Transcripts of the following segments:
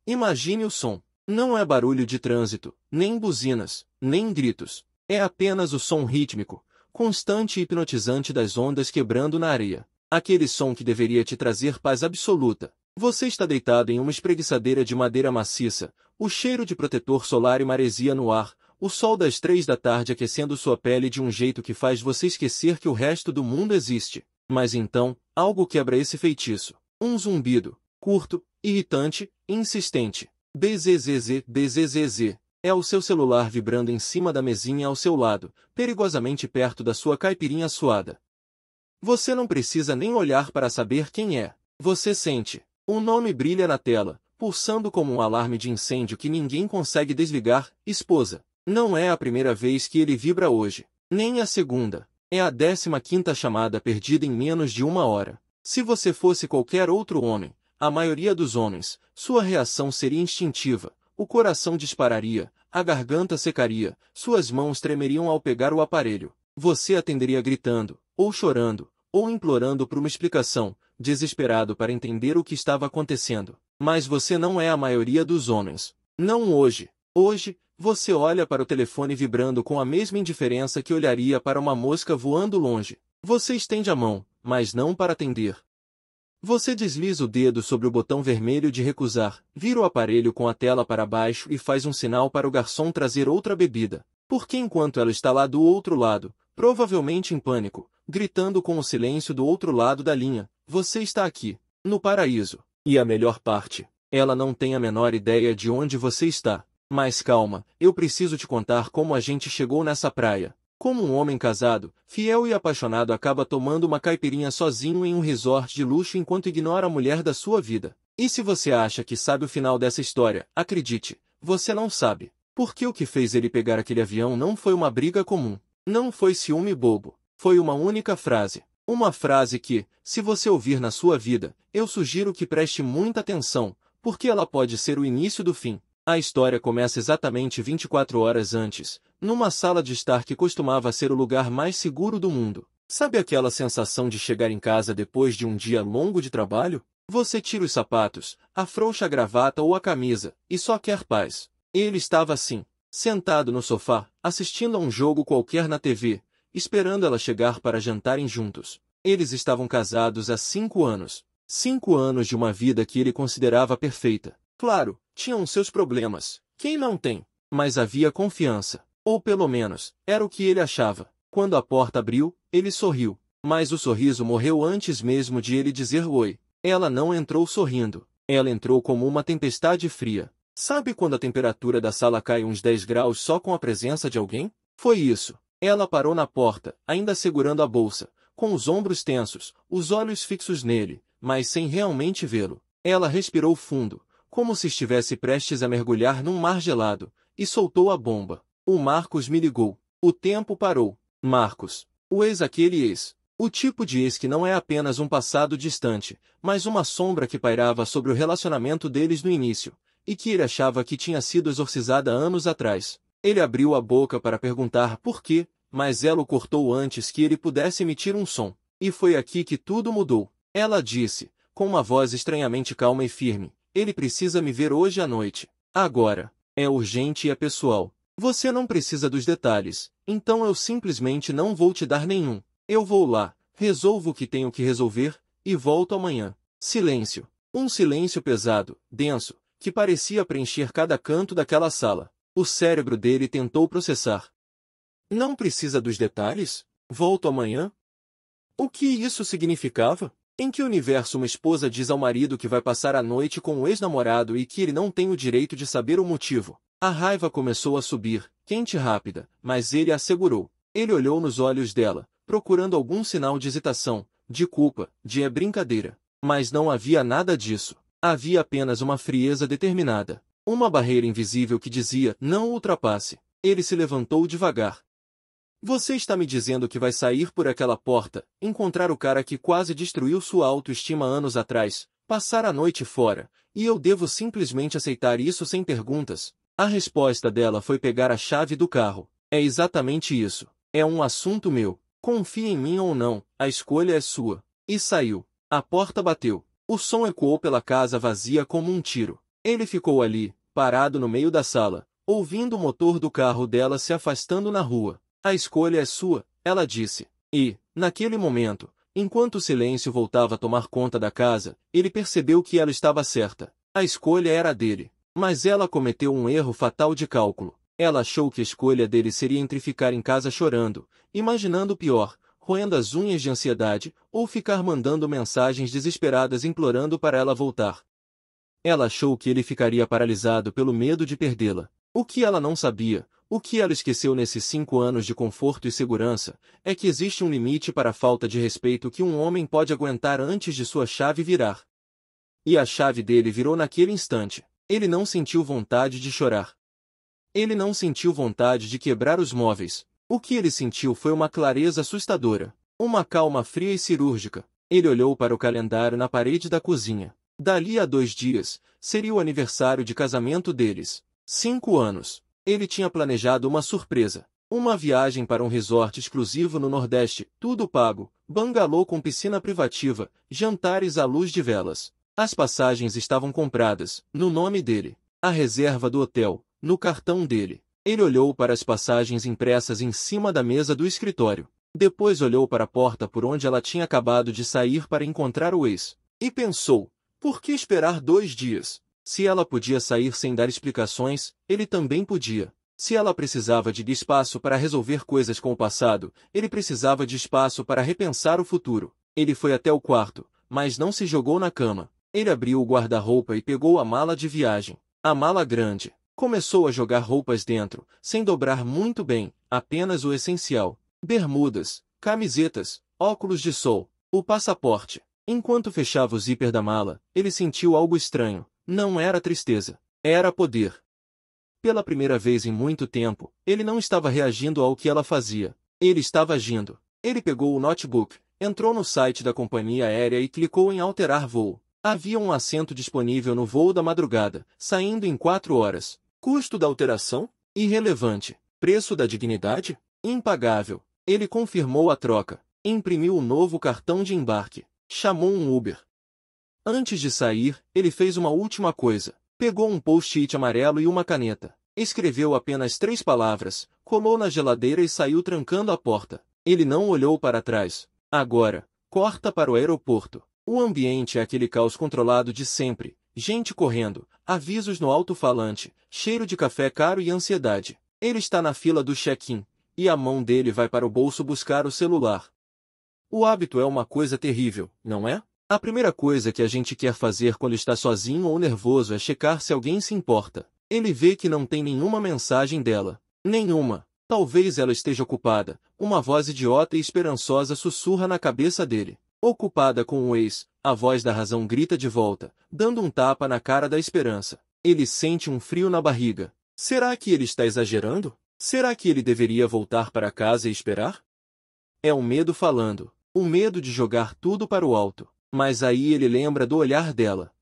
Imagine o som. Não é barulho de trânsito, nem buzinas, nem gritos. É apenas o som rítmico, constante e hipnotizante das ondas quebrando na areia. Aquele som que deveria te trazer paz absoluta. Você está deitado em uma espreguiçadeira de madeira maciça, o cheiro de protetor solar e maresia no ar, o sol das 3 da tarde aquecendo sua pele de um jeito que faz você esquecer que o resto do mundo existe. Mas então, algo quebra esse feitiço. Um zumbido, curto, irritante, insistente. Bzzz, bzzz. É o seu celular vibrando em cima da mesinha ao seu lado, perigosamente perto da sua caipirinha suada. Você não precisa nem olhar para saber quem é. Você sente. O nome brilha na tela, pulsando como um alarme de incêndio que ninguém consegue desligar. Esposa. Não é a primeira vez que ele vibra hoje. Nem a segunda. É a 15ª chamada perdida em menos de 1 hora. Se você fosse qualquer outro homem, a maioria dos homens, sua reação seria instintiva. O coração dispararia, a garganta secaria, suas mãos tremeriam ao pegar o aparelho. Você atenderia gritando, ou chorando, ou implorando por uma explicação, desesperado para entender o que estava acontecendo. Mas você não é a maioria dos homens. Não hoje. Hoje, você olha para o telefone vibrando com a mesma indiferença que olharia para uma mosca voando longe. Você estende a mão, mas não para atender. Você desliza o dedo sobre o botão vermelho de recusar, vira o aparelho com a tela para baixo e faz um sinal para o garçom trazer outra bebida. Porque enquanto ela está lá do outro lado, provavelmente em pânico, gritando com o silêncio do outro lado da linha, você está aqui, no paraíso. E a melhor parte, ela não tem a menor ideia de onde você está. Mas calma, eu preciso te contar como a gente chegou nessa praia. Como um homem casado, fiel e apaixonado acaba tomando uma caipirinha sozinho em um resort de luxo enquanto ignora a mulher da sua vida. E se você acha que sabe o final dessa história, acredite, você não sabe. Porque o que fez ele pegar aquele avião não foi uma briga comum. Não foi ciúme bobo. Foi uma única frase. Uma frase que, se você ouvir na sua vida, eu sugiro que preste muita atenção, porque ela pode ser o início do fim. A história começa exatamente 24 horas antes, numa sala de estar que costumava ser o lugar mais seguro do mundo. Sabe aquela sensação de chegar em casa depois de um dia longo de trabalho? Você tira os sapatos, afrouxa a gravata ou a camisa, e só quer paz. Ele estava assim, sentado no sofá, assistindo a um jogo qualquer na TV, esperando ela chegar para jantarem juntos. Eles estavam casados há 5 anos. 5 anos de uma vida que ele considerava perfeita. Claro, tinham seus problemas. Quem não tem? Mas havia confiança. Ou pelo menos, era o que ele achava. Quando a porta abriu, ele sorriu. Mas o sorriso morreu antes mesmo de ele dizer oi. Ela não entrou sorrindo. Ela entrou como uma tempestade fria. Sabe quando a temperatura da sala cai uns 10 graus só com a presença de alguém? Foi isso. Ela parou na porta, ainda segurando a bolsa, com os ombros tensos, os olhos fixos nele, mas sem realmente vê-lo. Ela respirou fundo, como se estivesse prestes a mergulhar num mar gelado, e soltou a bomba. O Marcos me ligou. O tempo parou. Marcos. O ex aquele ex. O tipo de ex que não é apenas um passado distante, mas uma sombra que pairava sobre o relacionamento deles no início, e que ele achava que tinha sido exorcizada anos atrás. Ele abriu a boca para perguntar por quê, mas ela o cortou antes que ele pudesse emitir um som. E foi aqui que tudo mudou. Ela disse, com uma voz estranhamente calma e firme, ele precisa me ver hoje à noite. Agora. É urgente e é pessoal. Você não precisa dos detalhes, então eu simplesmente não vou te dar nenhum. Eu vou lá, resolvo o que tenho que resolver, e volto amanhã. Silêncio. Um silêncio pesado, denso, que parecia preencher cada canto daquela sala. O cérebro dele tentou processar. Não precisa dos detalhes? Volto amanhã? O que isso significava? Em que universo uma esposa diz ao marido que vai passar a noite com o ex-namorado e que ele não tem o direito de saber o motivo? A raiva começou a subir, quente e rápida, mas ele a segurou. Ele olhou nos olhos dela, procurando algum sinal de hesitação, de culpa, de brincadeira. Mas não havia nada disso. Havia apenas uma frieza determinada. Uma barreira invisível que dizia, não ultrapasse. Ele se levantou devagar. Você está me dizendo que vai sair por aquela porta, encontrar o cara que quase destruiu sua autoestima anos atrás, passar a noite fora, e eu devo simplesmente aceitar isso sem perguntas? A resposta dela foi pegar a chave do carro. É exatamente isso. É um assunto meu. Confie em mim ou não, a escolha é sua. E saiu. A porta bateu. O som ecoou pela casa vazia como um tiro. Ele ficou ali, parado no meio da sala, ouvindo o motor do carro dela se afastando na rua. A escolha é sua, ela disse. E, naquele momento, enquanto o silêncio voltava a tomar conta da casa, ele percebeu que ela estava certa. A escolha era dele. Mas ela cometeu um erro fatal de cálculo. Ela achou que a escolha dele seria entre ficar em casa chorando, imaginando o pior, roendo as unhas de ansiedade, ou ficar mandando mensagens desesperadas implorando para ela voltar. Ela achou que ele ficaria paralisado pelo medo de perdê-la. O que ela não sabia, o que ela esqueceu nesses 5 anos de conforto e segurança, é que existe um limite para a falta de respeito que um homem pode aguentar antes de sua chave virar. E a chave dele virou naquele instante. Ele não sentiu vontade de chorar. Ele não sentiu vontade de quebrar os móveis. O que ele sentiu foi uma clareza assustadora, uma calma fria e cirúrgica. Ele olhou para o calendário na parede da cozinha. Dali a 2 dias, seria o aniversário de casamento deles. 5 anos. Ele tinha planejado uma surpresa. Uma viagem para um resort exclusivo no Nordeste, tudo pago, bangalô com piscina privativa, jantares à luz de velas. As passagens estavam compradas, no nome dele. A reserva do hotel, no cartão dele. Ele olhou para as passagens impressas em cima da mesa do escritório. Depois olhou para a porta por onde ela tinha acabado de sair para encontrar o ex. E pensou, por que esperar 2 dias? Se ela podia sair sem dar explicações, ele também podia. Se ela precisava de espaço para resolver coisas com o passado, ele precisava de espaço para repensar o futuro. Ele foi até o quarto, mas não se jogou na cama. Ele abriu o guarda-roupa e pegou a mala de viagem. A mala grande. Começou a jogar roupas dentro, sem dobrar muito bem, apenas o essencial. Bermudas, camisetas, óculos de sol, o passaporte. Enquanto fechava o zíper da mala, ele sentiu algo estranho. Não era tristeza. Era poder. Pela primeira vez em muito tempo, ele não estava reagindo ao que ela fazia. Ele estava agindo. Ele pegou o notebook, entrou no site da companhia aérea e clicou em alterar voo. Havia um assento disponível no voo da madrugada, saindo em 4 horas. Custo da alteração? Irrelevante. Preço da dignidade? Impagável. Ele confirmou a troca. Imprimiu o novo cartão de embarque. Chamou um Uber. Antes de sair, ele fez uma última coisa. Pegou um post-it amarelo e uma caneta. Escreveu apenas 3 palavras, colou na geladeira e saiu trancando a porta. Ele não olhou para trás. Agora, corta para o aeroporto. O ambiente é aquele caos controlado de sempre. Gente correndo, avisos no alto-falante, cheiro de café caro e ansiedade. Ele está na fila do check-in, e a mão dele vai para o bolso buscar o celular. O hábito é uma coisa terrível, não é? A primeira coisa que a gente quer fazer quando está sozinho ou nervoso é checar se alguém se importa. Ele vê que não tem nenhuma mensagem dela. Nenhuma. Talvez ela esteja ocupada. Uma voz idiota e esperançosa sussurra na cabeça dele. Ocupada com o ex, a voz da razão grita de volta, dando um tapa na cara da esperança. Ele sente um frio na barriga. Será que ele está exagerando? Será que ele deveria voltar para casa e esperar? É o medo falando. O medo de jogar tudo para o alto. Mas aí ele lembra do olhar dela.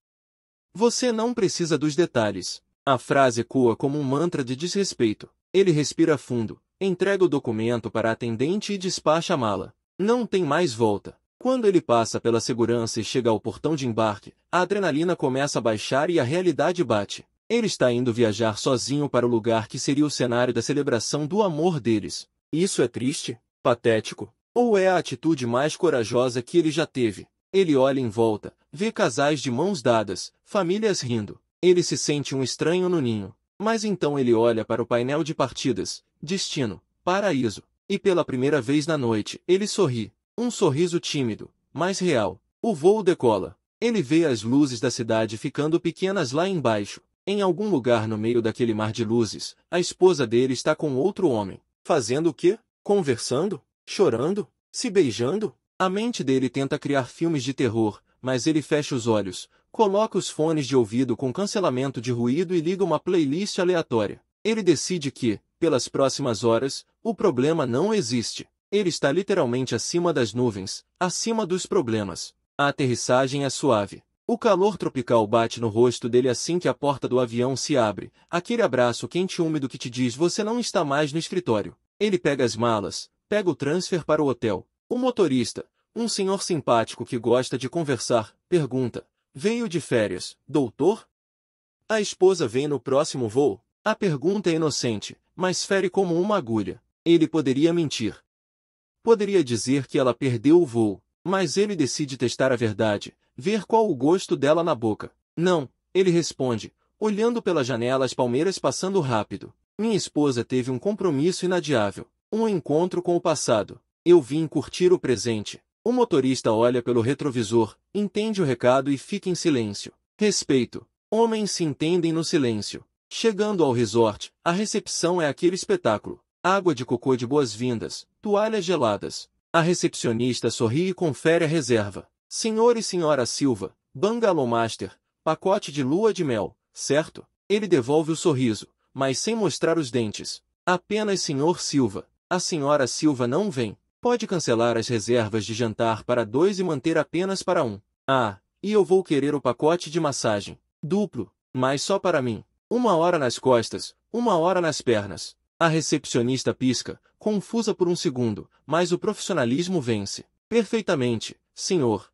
Você não precisa dos detalhes. A frase ecoa como um mantra de desrespeito. Ele respira fundo, entrega o documento para a atendente e despacha a mala. Não tem mais volta. Quando ele passa pela segurança e chega ao portão de embarque, a adrenalina começa a baixar e a realidade bate. Ele está indo viajar sozinho para o lugar que seria o cenário da celebração do amor deles. Isso é triste? Patético? Ou é a atitude mais corajosa que ele já teve? Ele olha em volta, vê casais de mãos dadas, famílias rindo. Ele se sente um estranho no ninho. Mas então ele olha para o painel de partidas, destino, paraíso. E pela primeira vez na noite, ele sorri. Um sorriso tímido, mas real. O voo decola. Ele vê as luzes da cidade ficando pequenas lá embaixo. Em algum lugar no meio daquele mar de luzes, a esposa dele está com outro homem. Fazendo o quê? Conversando? Chorando? Se beijando? A mente dele tenta criar filmes de terror, mas ele fecha os olhos, coloca os fones de ouvido com cancelamento de ruído e liga uma playlist aleatória. Ele decide que, pelas próximas horas, o problema não existe. Ele está literalmente acima das nuvens, acima dos problemas. A aterrissagem é suave. O calor tropical bate no rosto dele assim que a porta do avião se abre, aquele abraço quente e úmido que te diz você não está mais no escritório. Ele pega as malas, pega o transfer para o hotel. O motorista, um senhor simpático que gosta de conversar, pergunta, veio de férias, doutor? A esposa vem no próximo voo? A pergunta é inocente, mas fere como uma agulha. Ele poderia mentir. Poderia dizer que ela perdeu o voo, mas ele decide testar a verdade, ver qual o gosto dela na boca. Não, ele responde, olhando pela janela as palmeiras passando rápido. Minha esposa teve um compromisso inadiável, um encontro com o passado. Eu vim curtir o presente. O motorista olha pelo retrovisor, entende o recado e fica em silêncio. Respeito. Homens se entendem no silêncio. Chegando ao resort, a recepção é aquele espetáculo. Água de cocô de boas-vindas, toalhas geladas. A recepcionista sorri e confere a reserva. Senhor e senhora Silva, Bungalow Master, pacote de lua de mel, certo? Ele devolve o sorriso, mas sem mostrar os dentes. Apenas senhor Silva. A senhora Silva não vem. Pode cancelar as reservas de jantar para 2 e manter apenas para 1. Ah, e eu vou querer o pacote de massagem. Duplo, mas só para mim. 1 hora nas costas, 1 hora nas pernas. A recepcionista pisca, confusa por um segundo, mas o profissionalismo vence. Perfeitamente, senhor.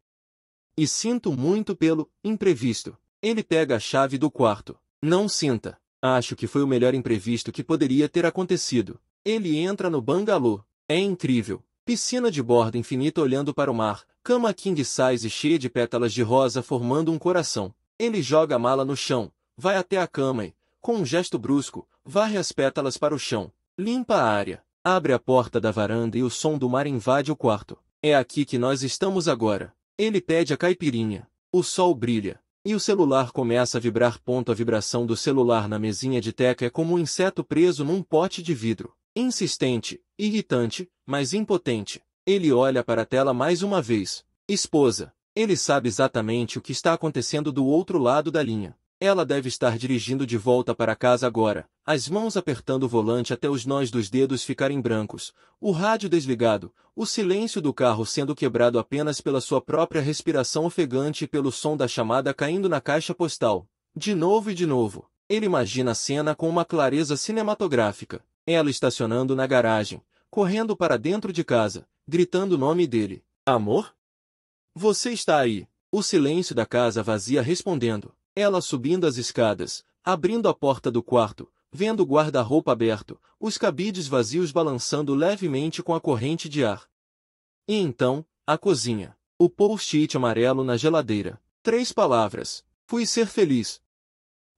E sinto muito pelo imprevisto. Ele pega a chave do quarto. Não sinta. Acho que foi o melhor imprevisto que poderia ter acontecido. Ele entra no bangalô. É incrível. Piscina de borda infinita olhando para o mar, cama king size cheia de pétalas de rosa formando um coração. Ele joga a mala no chão, vai até a cama e, com um gesto brusco, varre as pétalas para o chão. Limpa a área. Abre a porta da varanda e o som do mar invade o quarto. É aqui que nós estamos agora. Ele pede a caipirinha. O sol brilha. E o celular começa a vibrar. A vibração do celular na mesinha de teca é como um inseto preso num pote de vidro. Insistente, irritante, mas impotente. Ele olha para a tela mais uma vez. Esposa. Ele sabe exatamente o que está acontecendo do outro lado da linha. Ela deve estar dirigindo de volta para casa agora, as mãos apertando o volante até os nós dos dedos ficarem brancos, o rádio desligado, o silêncio do carro sendo quebrado apenas pela sua própria respiração ofegante e pelo som da chamada caindo na caixa postal. De novo e de novo. Ele imagina a cena com uma clareza cinematográfica. Ela estacionando na garagem, correndo para dentro de casa, gritando o nome dele. Amor? Você está aí. O silêncio da casa vazia respondendo. Ela subindo as escadas, abrindo a porta do quarto, vendo o guarda-roupa aberto, os cabides vazios balançando levemente com a corrente de ar. E então, a cozinha. O post-it amarelo na geladeira. 3 palavras. Fui ser feliz.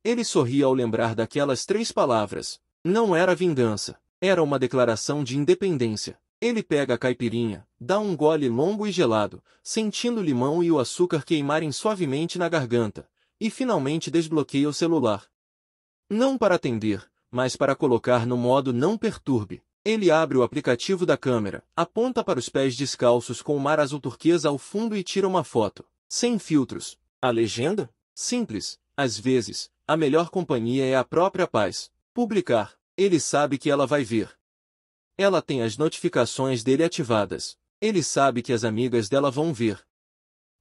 Ele sorria ao lembrar daquelas 3 palavras. Não era vingança. Era uma declaração de independência. Ele pega a caipirinha, dá um gole longo e gelado, sentindo o limão e o açúcar queimarem suavemente na garganta. E finalmente desbloqueia o celular. Não para atender, mas para colocar no modo não perturbe. Ele abre o aplicativo da câmera, aponta para os pés descalços com o mar azul turquesa ao fundo e tira uma foto. Sem filtros. A legenda? Simples. Às vezes, a melhor companhia é a própria paz. Publicar. Ele sabe que ela vai ver. Ela tem as notificações dele ativadas. Ele sabe que as amigas dela vão ver.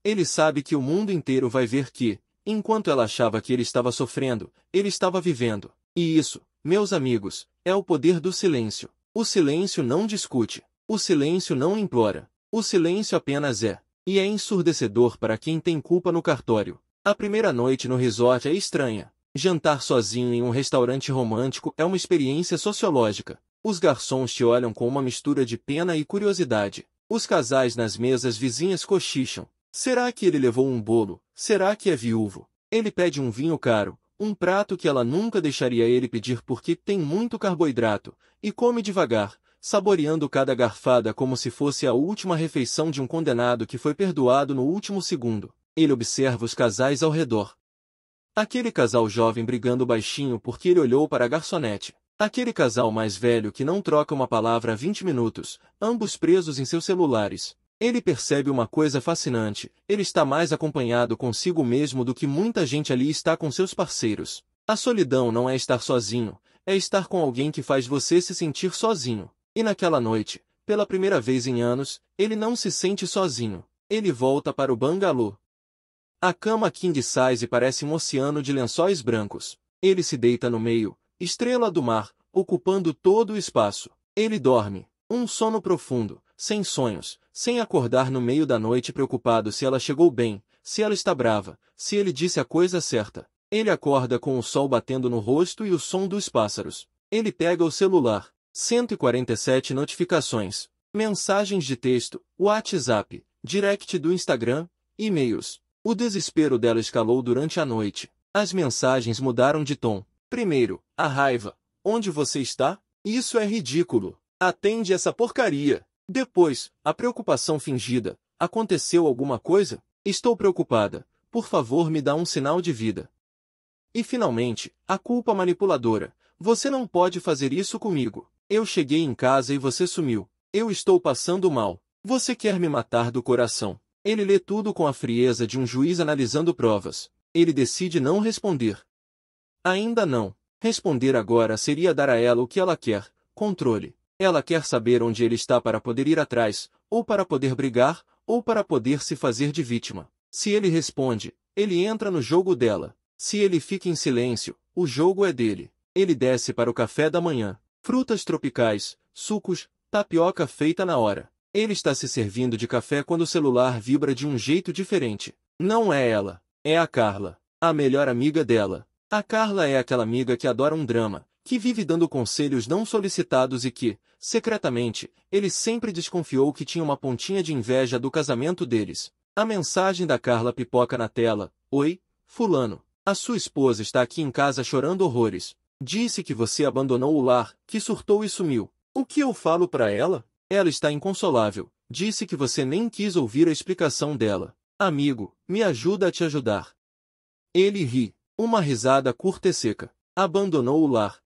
Ele sabe que o mundo inteiro vai ver que, enquanto ela achava que ele estava sofrendo, ele estava vivendo. E isso, meus amigos, é o poder do silêncio. O silêncio não discute. O silêncio não implora. O silêncio apenas é. E é ensurdecedor para quem tem culpa no cartório. A primeira noite no resort é estranha. Jantar sozinho em um restaurante romântico é uma experiência sociológica. Os garçons te olham com uma mistura de pena e curiosidade. Os casais nas mesas vizinhas cochicham. Será que ele levou um bolo? Será que é viúvo? Ele pede um vinho caro, um prato que ela nunca deixaria ele pedir porque tem muito carboidrato, e come devagar, saboreando cada garfada como se fosse a última refeição de um condenado que foi perdoado no último segundo. Ele observa os casais ao redor. Aquele casal jovem brigando baixinho porque ele olhou para a garçonete. Aquele casal mais velho que não troca uma palavra há 20 minutos, ambos presos em seus celulares. Ele percebe uma coisa fascinante, ele está mais acompanhado consigo mesmo do que muita gente ali está com seus parceiros. A solidão não é estar sozinho, é estar com alguém que faz você se sentir sozinho. E naquela noite, pela primeira vez em anos, ele não se sente sozinho. Ele volta para o bangalô. A cama king size parece um oceano de lençóis brancos. Ele se deita no meio, estrela do mar, ocupando todo o espaço. Ele dorme, um sono profundo, sem sonhos, sem acordar no meio da noite preocupado se ela chegou bem, se ela está brava, se ele disse a coisa certa. Ele acorda com o sol batendo no rosto e o som dos pássaros. Ele pega o celular. 147 notificações. Mensagens de texto, WhatsApp, direct do Instagram, e-mails. O desespero dela escalou durante a noite. As mensagens mudaram de tom. Primeiro, a raiva. Onde você está? Isso é ridículo. Atende essa porcaria. Depois, a preocupação fingida. Aconteceu alguma coisa? Estou preocupada. Por favor, me dá um sinal de vida. E finalmente, a culpa manipuladora. Você não pode fazer isso comigo. Eu cheguei em casa e você sumiu. Eu estou passando mal. Você quer me matar do coração. Ele lê tudo com a frieza de um juiz analisando provas. Ele decide não responder. Ainda não. Responder agora seria dar a ela o que ela quer, controle. Ela quer saber onde ele está para poder ir atrás, ou para poder brigar, ou para poder se fazer de vítima. Se ele responde, ele entra no jogo dela. Se ele fica em silêncio, o jogo é dele. Ele desce para o café da manhã. Frutas tropicais, sucos, tapioca feita na hora. Ele está se servindo de café quando o celular vibra de um jeito diferente. Não é ela, é a Carla, a melhor amiga dela. A Carla é aquela amiga que adora um drama, que vive dando conselhos não solicitados e que, secretamente, ele sempre desconfiou que tinha uma pontinha de inveja do casamento deles. A mensagem da Carla pipoca na tela. Oi, fulano. A sua esposa está aqui em casa chorando horrores. Disse que você abandonou o lar, que surtou e sumiu. O que eu falo para ela? Ela está inconsolável. Disse que você nem quis ouvir a explicação dela. Amigo, me ajuda a te ajudar. Ele ri. Uma risada curta e seca. Abandonou o lar.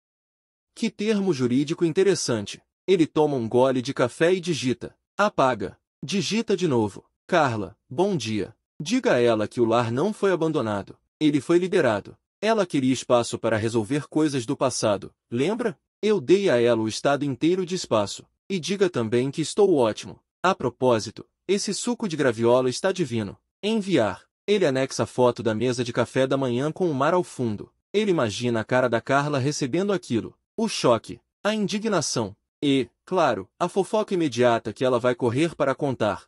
Que termo jurídico interessante. Ele toma um gole de café e digita. Apaga. Digita de novo. Carla, bom dia. Diga a ela que o lar não foi abandonado. Ele foi liberado. Ela queria espaço para resolver coisas do passado. Lembra? Eu dei a ela o estado inteiro de espaço. E diga também que estou ótimo. A propósito, esse suco de graviola está divino. Enviar. Ele anexa a foto da mesa de café da manhã com o mar ao fundo. Ele imagina a cara da Carla recebendo aquilo. O choque. A indignação. E, claro, a fofoca imediata que ela vai correr para contar.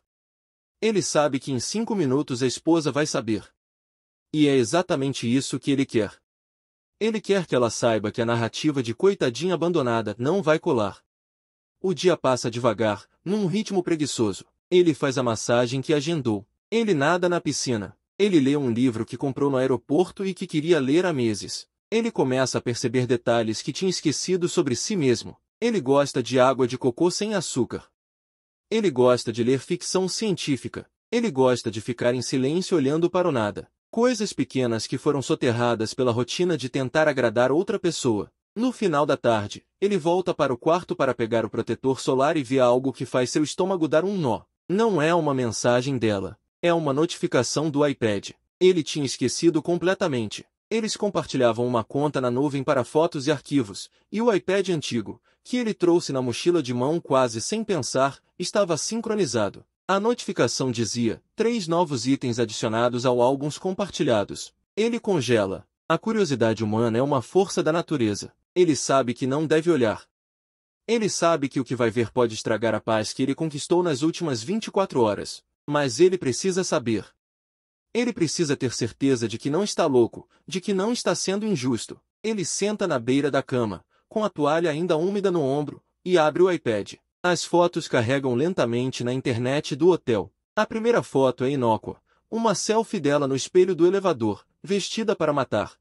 Ele sabe que em 5 minutos a esposa vai saber. E é exatamente isso que ele quer. Ele quer que ela saiba que a narrativa de coitadinha abandonada não vai colar. O dia passa devagar, num ritmo preguiçoso. Ele faz a massagem que agendou. Ele nada na piscina. Ele lê um livro que comprou no aeroporto e que queria ler há meses. Ele começa a perceber detalhes que tinha esquecido sobre si mesmo. Ele gosta de água de cocô sem açúcar. Ele gosta de ler ficção científica. Ele gosta de ficar em silêncio olhando para o nada. Coisas pequenas que foram soterradas pela rotina de tentar agradar outra pessoa. No final da tarde, ele volta para o quarto para pegar o protetor solar e vê algo que faz seu estômago dar um nó. Não é uma mensagem dela. É uma notificação do iPad. Ele tinha esquecido completamente. Eles compartilhavam uma conta na nuvem para fotos e arquivos, e o iPad antigo, que ele trouxe na mochila de mão quase sem pensar, estava sincronizado. A notificação dizia: 3 novos itens adicionados ao álbuns compartilhados. Ele congela. A curiosidade humana é uma força da natureza. Ele sabe que não deve olhar. Ele sabe que o que vai ver pode estragar a paz que ele conquistou nas últimas 24 horas. Mas ele precisa saber. Ele precisa ter certeza de que não está louco, de que não está sendo injusto. Ele senta na beira da cama, com a toalha ainda úmida no ombro, e abre o iPad. As fotos carregam lentamente na internet do hotel. A primeira foto é inócua. Uma selfie dela no espelho do elevador, vestida para matar.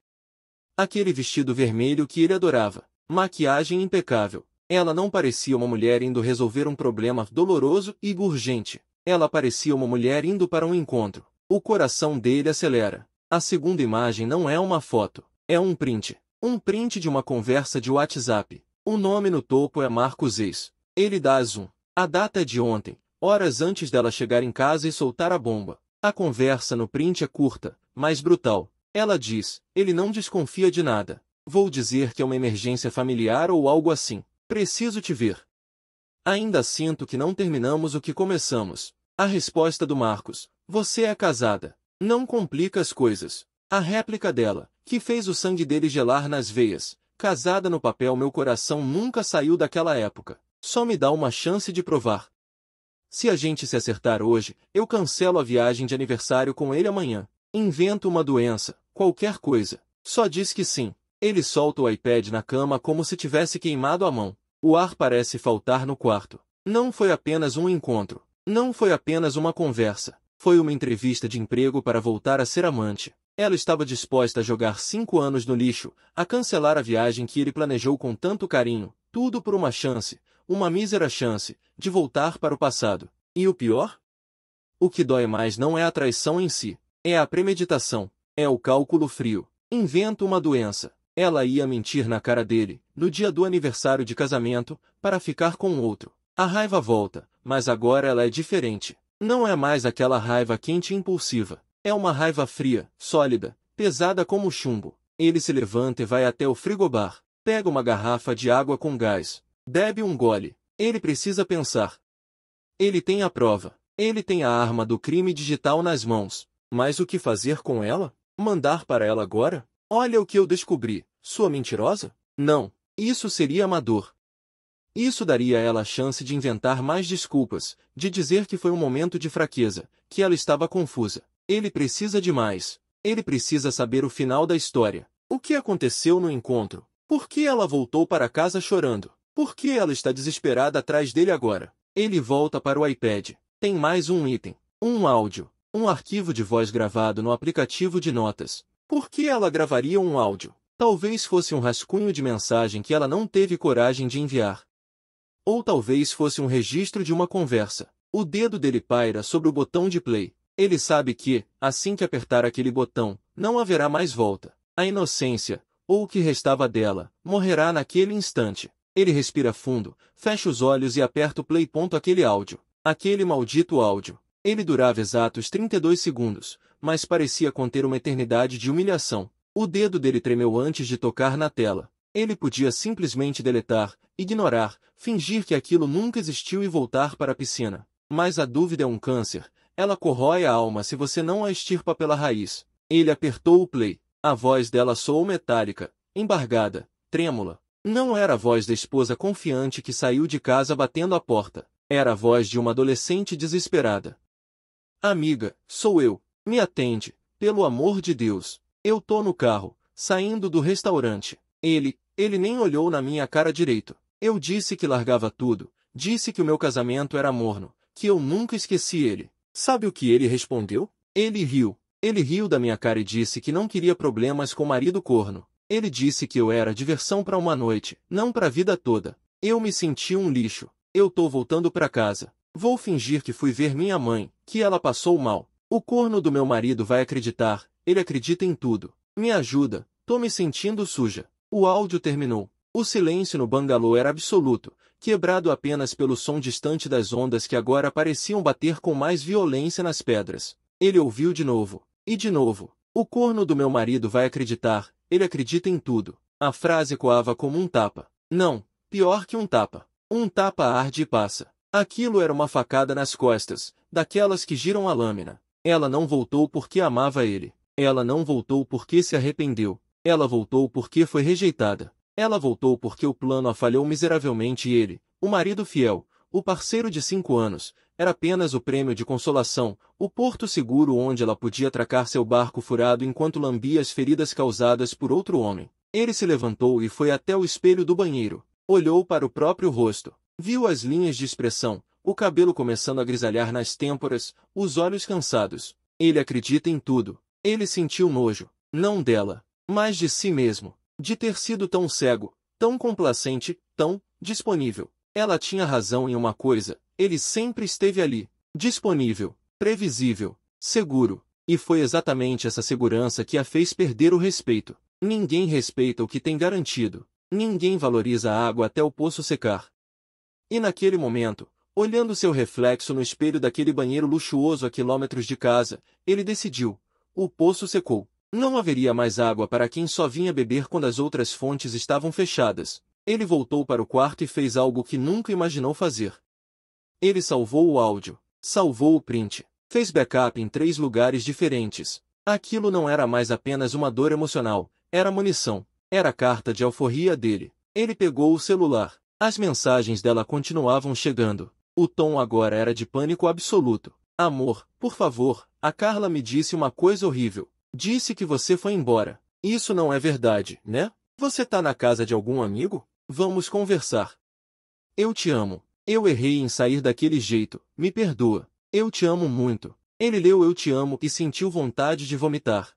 Aquele vestido vermelho que ele adorava. Maquiagem impecável. Ela não parecia uma mulher indo resolver um problema doloroso e urgente. Ela parecia uma mulher indo para um encontro. O coração dele acelera. A segunda imagem não é uma foto. É um print. Um print de uma conversa de WhatsApp. O nome no topo é Marcos Ex. Ele dá zoom. A data é de ontem, horas antes dela chegar em casa e soltar a bomba. A conversa no print é curta, mas brutal. Ela diz: ele não desconfia de nada. Vou dizer que é uma emergência familiar ou algo assim. Preciso te ver. Ainda sinto que não terminamos o que começamos. A resposta do Marcos: você é casada. Não complica as coisas. A réplica dela, que fez o sangue dele gelar nas veias. Casada no papel, meu coração nunca saiu daquela época. Só me dá uma chance de provar. Se a gente se acertar hoje, eu cancelo a viagem de aniversário com ele amanhã. Invento uma doença, qualquer coisa. Só diz que sim. Ele solta o iPad na cama como se tivesse queimado a mão. O ar parece faltar no quarto. Não foi apenas um encontro. Não foi apenas uma conversa. Foi uma entrevista de emprego para voltar a ser amante. Ela estava disposta a jogar 5 anos no lixo, a cancelar a viagem que ele planejou com tanto carinho, tudo por uma chance, uma mísera chance, de voltar para o passado. E o pior? O que dói mais não é a traição em si, é a premeditação, é o cálculo frio. Inventa uma doença. Ela ia mentir na cara dele, no dia do aniversário de casamento, para ficar com outro. A raiva volta, mas agora ela é diferente. Não é mais aquela raiva quente e impulsiva. É uma raiva fria, sólida, pesada como chumbo. Ele se levanta e vai até o frigobar. Pega uma garrafa de água com gás. Bebe um gole. Ele precisa pensar. Ele tem a prova. Ele tem a arma do crime digital nas mãos. Mas o que fazer com ela? Mandar para ela agora? Olha o que eu descobri. Sua mentirosa? Não. Isso seria amador. Isso daria a ela a chance de inventar mais desculpas, de dizer que foi um momento de fraqueza, que ela estava confusa. Ele precisa de mais. Ele precisa saber o final da história. O que aconteceu no encontro? Por que ela voltou para casa chorando? Por que ela está desesperada atrás dele agora? Ele volta para o iPad. Tem mais um item. Um áudio. Um arquivo de voz gravado no aplicativo de notas. Por que ela gravaria um áudio? Talvez fosse um rascunho de mensagem que ela não teve coragem de enviar. Ou talvez fosse um registro de uma conversa. O dedo dele paira sobre o botão de play. Ele sabe que, assim que apertar aquele botão, não haverá mais volta. A inocência, ou o que restava dela, morrerá naquele instante. Ele respira fundo, fecha os olhos e aperta o play. Aquele áudio. Aquele maldito áudio. Ele durava exatos 32 segundos, mas parecia conter uma eternidade de humilhação. O dedo dele tremeu antes de tocar na tela. Ele podia simplesmente deletar, ignorar, fingir que aquilo nunca existiu e voltar para a piscina. Mas a dúvida é um câncer. Ela corrói a alma se você não a extirpa pela raiz. Ele apertou o play. A voz dela soou metálica, embargada, trêmula. Não era a voz da esposa confiante que saiu de casa batendo a porta. Era a voz de uma adolescente desesperada. Amiga, sou eu. Me atende, pelo amor de Deus. Eu tô no carro, saindo do restaurante. Ele nem olhou na minha cara direito. Eu disse que largava tudo, disse que o meu casamento era morno, que eu nunca esqueci ele. Sabe o que ele respondeu? Ele riu. Ele riu da minha cara e disse que não queria problemas com o marido corno. Ele disse que eu era diversão para uma noite, não para a vida toda. Eu me senti um lixo. Eu tô voltando para casa. Vou fingir que fui ver minha mãe, que ela passou mal. O corno do meu marido vai acreditar, ele acredita em tudo. Me ajuda, tô me sentindo suja. O áudio terminou. O silêncio no bangalô era absoluto, quebrado apenas pelo som distante das ondas que agora pareciam bater com mais violência nas pedras. Ele ouviu de novo. E de novo. O corno do meu marido vai acreditar, ele acredita em tudo. A frase ecoava como um tapa. Não, pior que um tapa. Um tapa arde e passa. Aquilo era uma facada nas costas, daquelas que giram a lâmina. Ela não voltou porque amava ele. Ela não voltou porque se arrependeu. Ela voltou porque foi rejeitada. Ela voltou porque o plano a falhou miseravelmente e ele, o marido fiel, o parceiro de 5 anos, era apenas o prêmio de consolação, o porto seguro onde ela podia atracar seu barco furado enquanto lambia as feridas causadas por outro homem. Ele se levantou e foi até o espelho do banheiro. Olhou para o próprio rosto. Viu as linhas de expressão, o cabelo começando a grisalhar nas têmporas, os olhos cansados. Ele acredita em tudo. Ele sentiu nojo, não dela, mas de si mesmo, de ter sido tão cego, tão complacente, tão disponível. Ela tinha razão em uma coisa, ele sempre esteve ali, disponível, previsível, seguro, e foi exatamente essa segurança que a fez perder o respeito. Ninguém respeita o que tem garantido. Ninguém valoriza a água até o poço secar. E naquele momento, olhando seu reflexo no espelho daquele banheiro luxuoso a quilômetros de casa, ele decidiu. O poço secou. Não haveria mais água para quem só vinha beber quando as outras fontes estavam fechadas. Ele voltou para o quarto e fez algo que nunca imaginou fazer. Ele salvou o áudio, salvou o print, fez backup em 3 lugares diferentes. Aquilo não era mais apenas uma dor emocional, era munição. Era a carta de alforria dele. Ele pegou o celular. As mensagens dela continuavam chegando. O tom agora era de pânico absoluto. Amor, por favor, a Carla me disse uma coisa horrível. Disse que você foi embora. Isso não é verdade, né? Você tá na casa de algum amigo? Vamos conversar. Eu te amo. Eu errei em sair daquele jeito, me perdoa. Eu te amo muito. Ele leu Eu te amo e sentiu vontade de vomitar.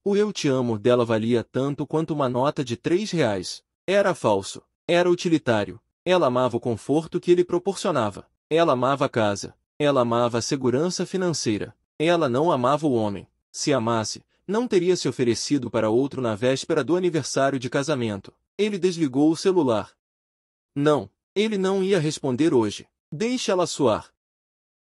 O Eu te amo dela valia tanto quanto uma nota de R$ 3. Era falso. Era utilitário. Ela amava o conforto que ele proporcionava. Ela amava a casa. Ela amava a segurança financeira. Ela não amava o homem. Se amasse, não teria se oferecido para outro na véspera do aniversário de casamento. Ele desligou o celular. Não, ele não ia responder hoje. Deixe ela suar.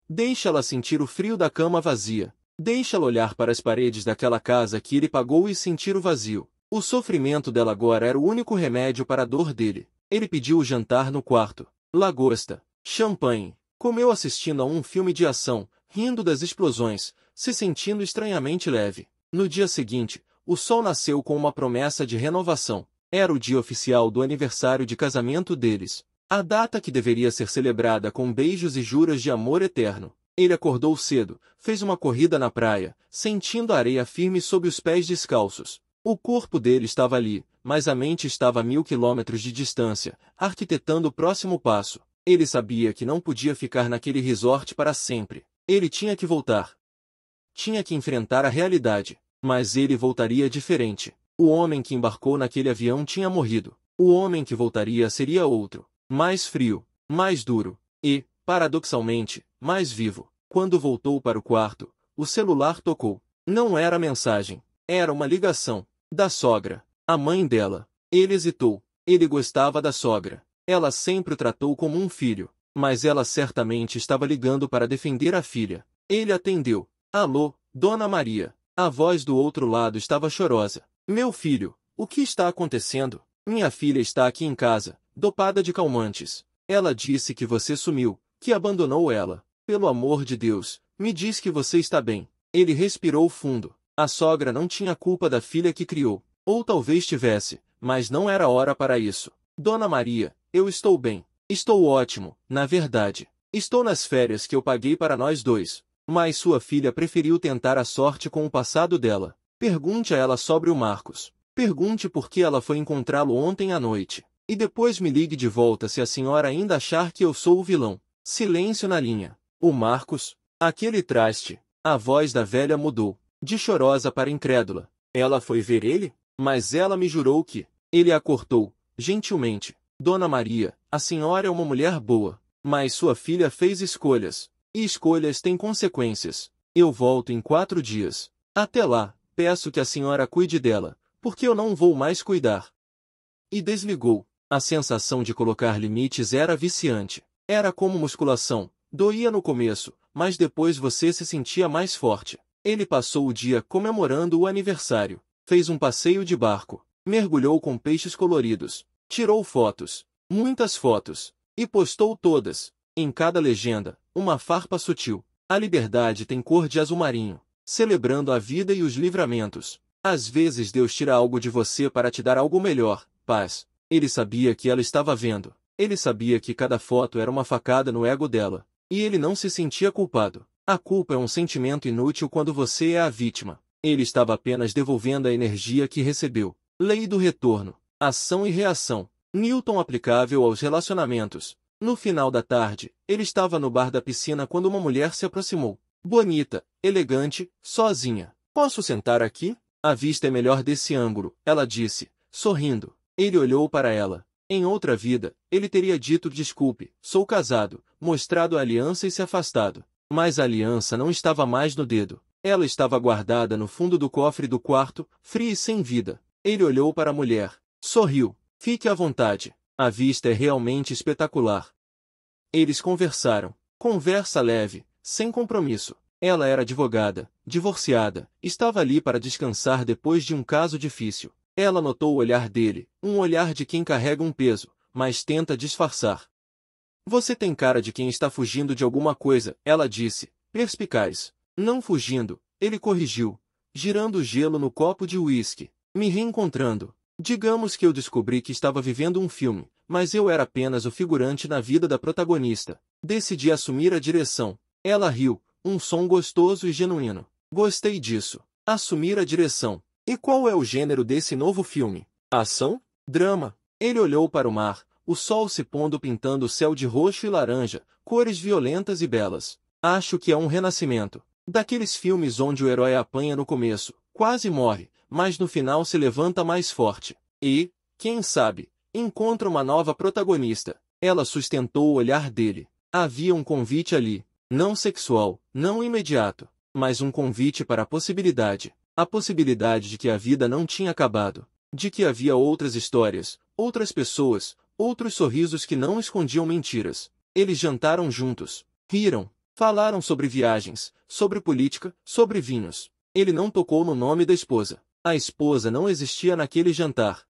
Deixe ela sentir o frio da cama vazia. Deixe ela olhar para as paredes daquela casa que ele pagou e sentir o vazio. O sofrimento dela agora era o único remédio para a dor dele. Ele pediu o jantar no quarto. Lagosta, champanhe. Comeu assistindo a um filme de ação, rindo das explosões, se sentindo estranhamente leve. No dia seguinte, o sol nasceu com uma promessa de renovação. Era o dia oficial do aniversário de casamento deles. A data que deveria ser celebrada com beijos e juras de amor eterno. Ele acordou cedo, fez uma corrida na praia, sentindo a areia firme sob os pés descalços. O corpo dele estava ali, mas a mente estava a 1000 quilômetros de distância, arquitetando o próximo passo. Ele sabia que não podia ficar naquele resort para sempre. Ele tinha que voltar. Tinha que enfrentar a realidade. Mas ele voltaria diferente. O homem que embarcou naquele avião tinha morrido. O homem que voltaria seria outro. Mais frio, mais duro e, paradoxalmente, mais vivo. Quando voltou para o quarto, o celular tocou. Não era mensagem. Era uma ligação. Da sogra. A mãe dela. Ele hesitou. Ele gostava da sogra. Ela sempre o tratou como um filho. Mas ela certamente estava ligando para defender a filha. Ele atendeu. Alô, Dona Maria. A voz do outro lado estava chorosa. Meu filho, o que está acontecendo? Minha filha está aqui em casa, dopada de calmantes. Ela disse que você sumiu, que abandonou ela. Pelo amor de Deus, me diz que você está bem. Ele respirou fundo. A sogra não tinha culpa da filha que criou. Ou talvez tivesse, mas não era hora para isso. Dona Maria, eu estou bem. Estou ótimo, na verdade. Estou nas férias que eu paguei para nós dois. Mas sua filha preferiu tentar a sorte com o passado dela. Pergunte a ela sobre o Marcos. Pergunte por que ela foi encontrá-lo ontem à noite. E depois me ligue de volta se a senhora ainda achar que eu sou o vilão. Silêncio na linha. O Marcos? Aquele traste. A voz da velha mudou. De chorosa para incrédula. Ela foi ver ele? Mas ela me jurou que... Ele a cortou, gentilmente. Dona Maria, a senhora é uma mulher boa. Mas sua filha fez escolhas. E escolhas têm consequências. Eu volto em 4 dias. Até lá, peço que a senhora cuide dela, porque eu não vou mais cuidar. E desligou. A sensação de colocar limites era viciante. Era como musculação. Doía no começo, mas depois você se sentia mais forte. Ele passou o dia comemorando o aniversário. Fez um passeio de barco. Mergulhou com peixes coloridos. Tirou fotos. Muitas fotos. E postou todas. Em cada legenda, uma farpa sutil. A liberdade tem cor de azul marinho. Celebrando a vida e os livramentos. Às vezes Deus tira algo de você para te dar algo melhor. Paz. Ele sabia que ela estava vendo. Ele sabia que cada foto era uma facada no ego dela. E ele não se sentia culpado. A culpa é um sentimento inútil quando você é a vítima. Ele estava apenas devolvendo a energia que recebeu. Lei do retorno. Ação e reação. Newton aplicável aos relacionamentos. No final da tarde, ele estava no bar da piscina quando uma mulher se aproximou. Bonita, elegante, sozinha. Posso sentar aqui? A vista é melhor desse ângulo, ela disse, sorrindo. Ele olhou para ela. Em outra vida, ele teria dito desculpe, sou casado, mostrado a aliança e se afastado. Mas a aliança não estava mais no dedo. Ela estava guardada no fundo do cofre do quarto, fria e sem vida. Ele olhou para a mulher. Sorriu. Fique à vontade. A vista é realmente espetacular. Eles conversaram. Conversa leve, sem compromisso. Ela era advogada, divorciada, estava ali para descansar depois de um caso difícil. Ela notou o olhar dele, um olhar de quem carrega um peso, mas tenta disfarçar. Você tem cara de quem está fugindo de alguma coisa, ela disse, perspicaz. Não fugindo, ele corrigiu, girando o gelo no copo de uísque. Me reencontrando. Digamos que eu descobri que estava vivendo um filme, mas eu era apenas o figurante na vida da protagonista. Decidi assumir a direção. Ela riu, um som gostoso e genuíno. Gostei disso. Assumir a direção. E qual é o gênero desse novo filme? Ação? Drama? Ele olhou para o mar, o sol se pondo pintando o céu de roxo e laranja, cores violentas e belas. Acho que é um renascimento. Daqueles filmes onde o herói apanha no começo, quase morre, mas no final se levanta mais forte. E, quem sabe, encontra uma nova protagonista. Ela sustentou o olhar dele. Havia um convite ali. Não sexual, não imediato, mas um convite para a possibilidade. A possibilidade de que a vida não tinha acabado. De que havia outras histórias, outras pessoas, outros sorrisos que não escondiam mentiras. Eles jantaram juntos. Riram. Falaram sobre viagens, sobre política, sobre vinhos. Ele não tocou no nome da esposa. A esposa não existia naquele jantar.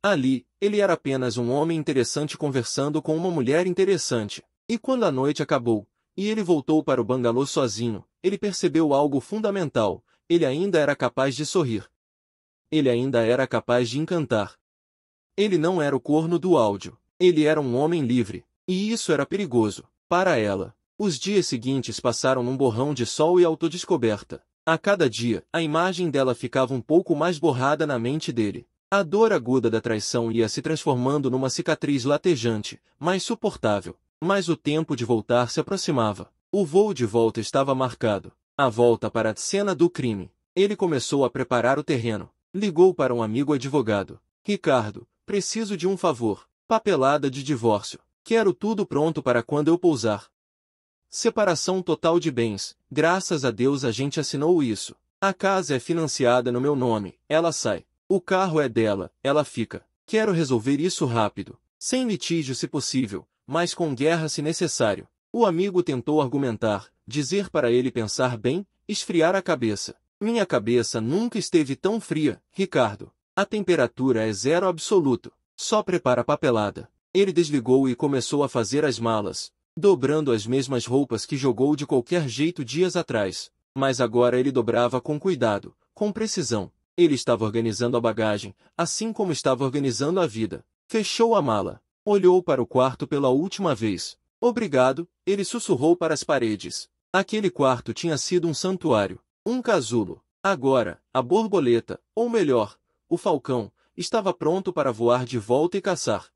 Ali, ele era apenas um homem interessante conversando com uma mulher interessante. E quando a noite acabou, e ele voltou para o bangalô sozinho, ele percebeu algo fundamental. Ele ainda era capaz de sorrir. Ele ainda era capaz de encantar. Ele não era o corno do áudio. Ele era um homem livre. E isso era perigoso, para ela. Os dias seguintes passaram num borrão de sol e autodescoberta. A cada dia, a imagem dela ficava um pouco mais borrada na mente dele. A dor aguda da traição ia se transformando numa cicatriz latejante, mais suportável. Mas o tempo de voltar se aproximava. O voo de volta estava marcado. A volta para a cena do crime. Ele começou a preparar o terreno. Ligou para um amigo advogado. Ricardo, preciso de um favor. Papelada de divórcio. Quero tudo pronto para quando eu pousar. Separação total de bens. Graças a Deus a gente assinou isso. A casa é financiada no meu nome. Ela sai. O carro é dela. Ela fica. Quero resolver isso rápido. Sem litígio se possível, mas com guerra se necessário. O amigo tentou argumentar, dizer para ele pensar bem, esfriar a cabeça. Minha cabeça nunca esteve tão fria, Ricardo. A temperatura é zero absoluto. Só prepara a papelada. Ele desligou e começou a fazer as malas, dobrando as mesmas roupas que jogou de qualquer jeito dias atrás. Mas agora ele dobrava com cuidado, com precisão. Ele estava organizando a bagagem, assim como estava organizando a vida. Fechou a mala. Olhou para o quarto pela última vez. Obrigado, ele sussurrou para as paredes. Aquele quarto tinha sido um santuário, um casulo. Agora, a borboleta, ou melhor, o falcão, estava pronto para voar de volta e caçar.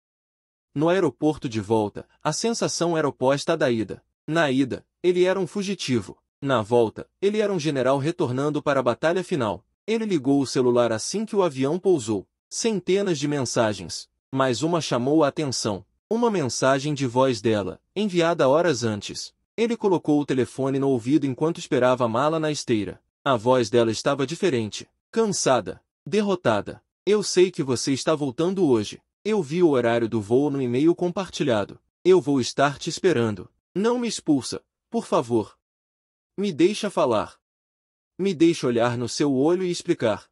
No aeroporto de volta, a sensação era oposta à da ida. Na ida, ele era um fugitivo. Na volta, ele era um general retornando para a batalha final. Ele ligou o celular assim que o avião pousou. Centenas de mensagens. Mas uma chamou a atenção. Uma mensagem de voz dela, enviada horas antes. Ele colocou o telefone no ouvido enquanto esperava a mala na esteira. A voz dela estava diferente. Cansada. Derrotada. Eu sei que você está voltando hoje. Eu vi o horário do voo no e-mail compartilhado. Eu vou estar te esperando. Não me expulsa, por favor. Me deixa falar. Me deixa olhar no seu olho e explicar.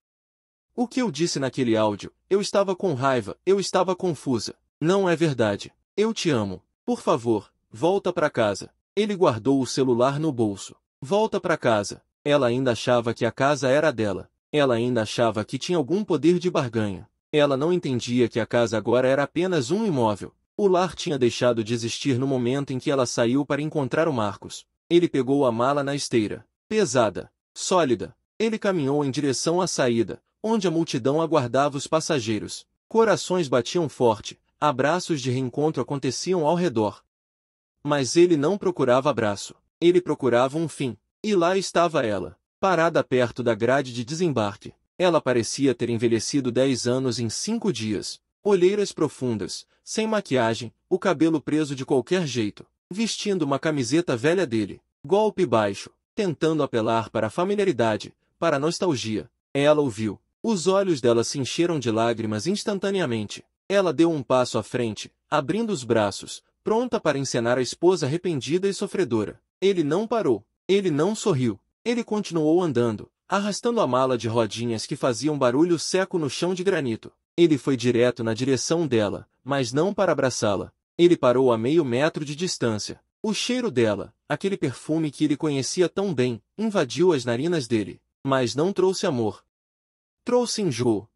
O que eu disse naquele áudio, eu estava com raiva, eu estava confusa. Não é verdade. Eu te amo. Por favor, volta para casa. Ele guardou o celular no bolso. Volta para casa. Ela ainda achava que a casa era dela. Ela ainda achava que tinha algum poder de barganha. Ela não entendia que a casa agora era apenas um imóvel. O lar tinha deixado de existir no momento em que ela saiu para encontrar o Marcos. Ele pegou a mala na esteira. Pesada. Sólida. Ele caminhou em direção à saída, onde a multidão aguardava os passageiros. Corações batiam forte, abraços de reencontro aconteciam ao redor. Mas ele não procurava abraço. Ele procurava um fim. E lá estava ela, parada perto da grade de desembarque. Ela parecia ter envelhecido 10 anos em 5 dias. Olheiras profundas, sem maquiagem, o cabelo preso de qualquer jeito, vestindo uma camiseta velha dele. Golpe baixo, tentando apelar para a familiaridade, para a nostalgia. Ela ouviu. Os olhos dela se encheram de lágrimas instantaneamente. Ela deu um passo à frente, abrindo os braços, pronta para encenar a esposa arrependida e sofredora. Ele não parou. Ele não sorriu. Ele continuou andando, arrastando a mala de rodinhas que faziam barulho seco no chão de granito. Ele foi direto na direção dela, mas não para abraçá-la. Ele parou a meio metro de distância. O cheiro dela, aquele perfume que ele conhecia tão bem, invadiu as narinas dele. Mas não trouxe amor. Trouxe enjoo.